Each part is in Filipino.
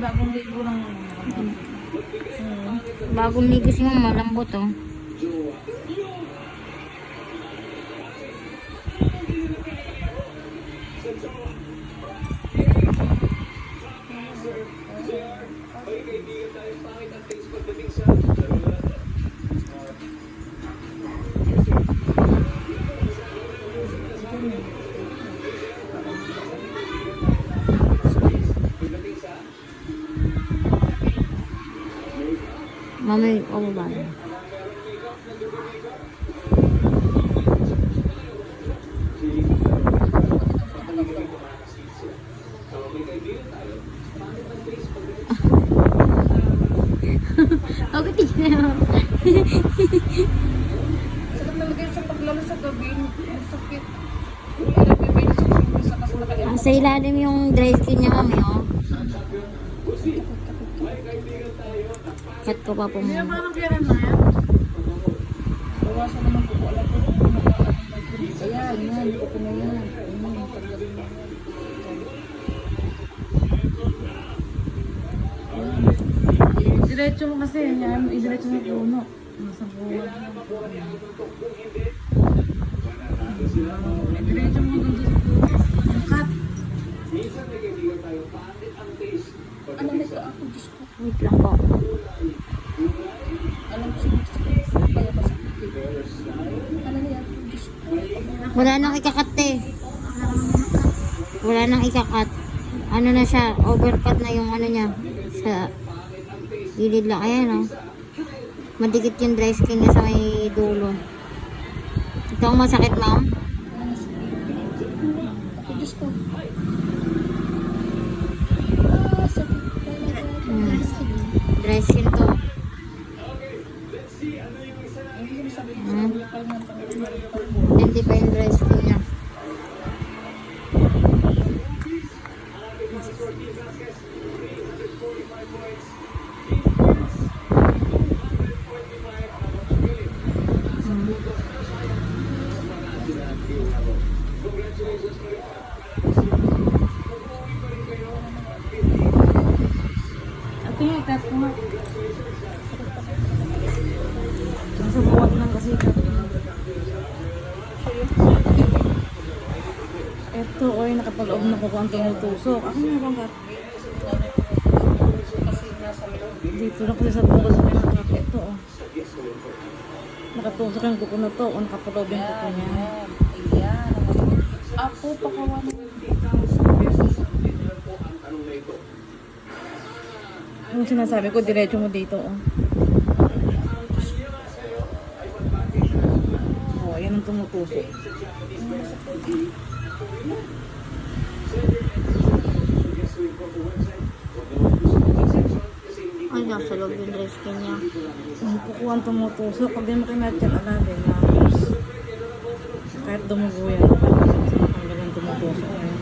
Bagong ligo lang. Bagong ligo si mama, malambot oh. Mami, ano ba? Ako tignan mo. Sakit talaga yun sa paglalo sa gabi. Ang sakit. Wala na bibili sa kumisa kasi nakalimutan. Sa ilalim yung dry skin niya, mami, oh. Cut ko pa po Hindi na muna. parang kailan na yan. Bawasan naman po ko. Alam ko. Ayan, yan. Ito na yan. Tanggalin mo. Diretso mo kasi. Yan, idiretso mo puno. Nasa buwan. Diretso mo dun sa puno. Cut. Ano nito ako? Diyos ko. Wait lang po. Alam ko siya. Kaya ba sa ano niya? Diyos ko. Wala nang ikakat eh. Wala nang ikakat. Ano na siya, overcut na yung ano niya. Sa gilid lang. Ayan oh. Madikit yung dry skin niya sa may dulo. Ito ang masakit, ma'am. Ako, Diyos ko. Hmm. Dry skin to. Hmm. Hindi pa yung dry skin niya. Ito yung ikat ko nga. Nasa buwag lang kasi ikat ko. Ito, oy, nakapaloob na ko ang tumutusok. Ako nga bang kat? Dito na kasi sa bungol na may nakap. Ito, oh. Nakatusok yung kuko na to. O nakapaloob yung kuko niya. Ayan. Apo, pakawan. Yung sinasabi ko, diretso mo dito, oh. Oh, yan ang tumutusok. Ay, nasa loob yung dry skin niya. Ang kuko ang tumutusok. Pag di mo kinatyan, alabin, mamos. Kahit dumugo yan. Hanggang tumutusok. Ayan.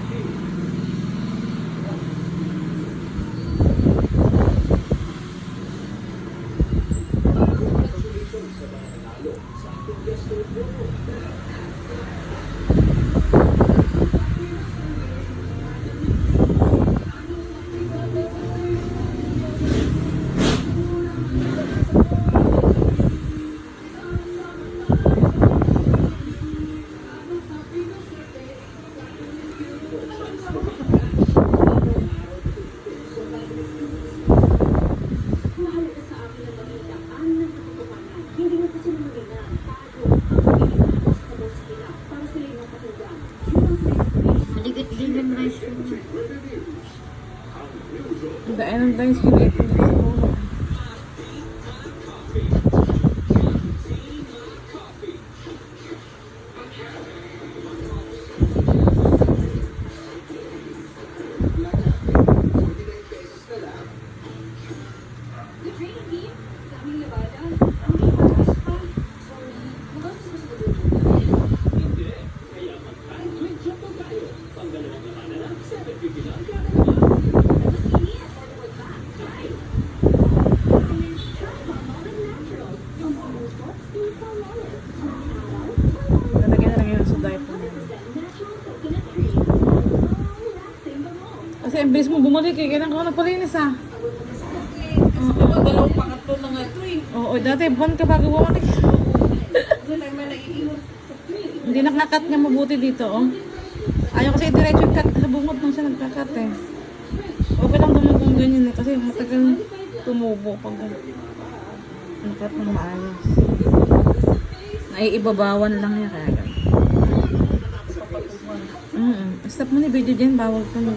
Madikit din yung dry skin niya. Ang daan ng dahil sinip dito sa ulo. Lalagyan na lang yun sa diaper niya. Kasi ang bilis mo bumalik eh. Kailan ko nagpalinis ah. Oo. Dalawang pangatlo na nga ito eh. Oo, dati buwan ka bago bumalik. Doon ay may naiiwan sa clip. Hindi nakakat niya mabuti dito, oh. Ayaw kasi diretso cut sa bungod nung siya nagkakat eh. Okay lang dumugong ganyan eh, kasi matagal tumubo pag nakat ng maayos. Naiibabawan lang niya kaya ganun. Stop mo ni video dyan, bawal ka na.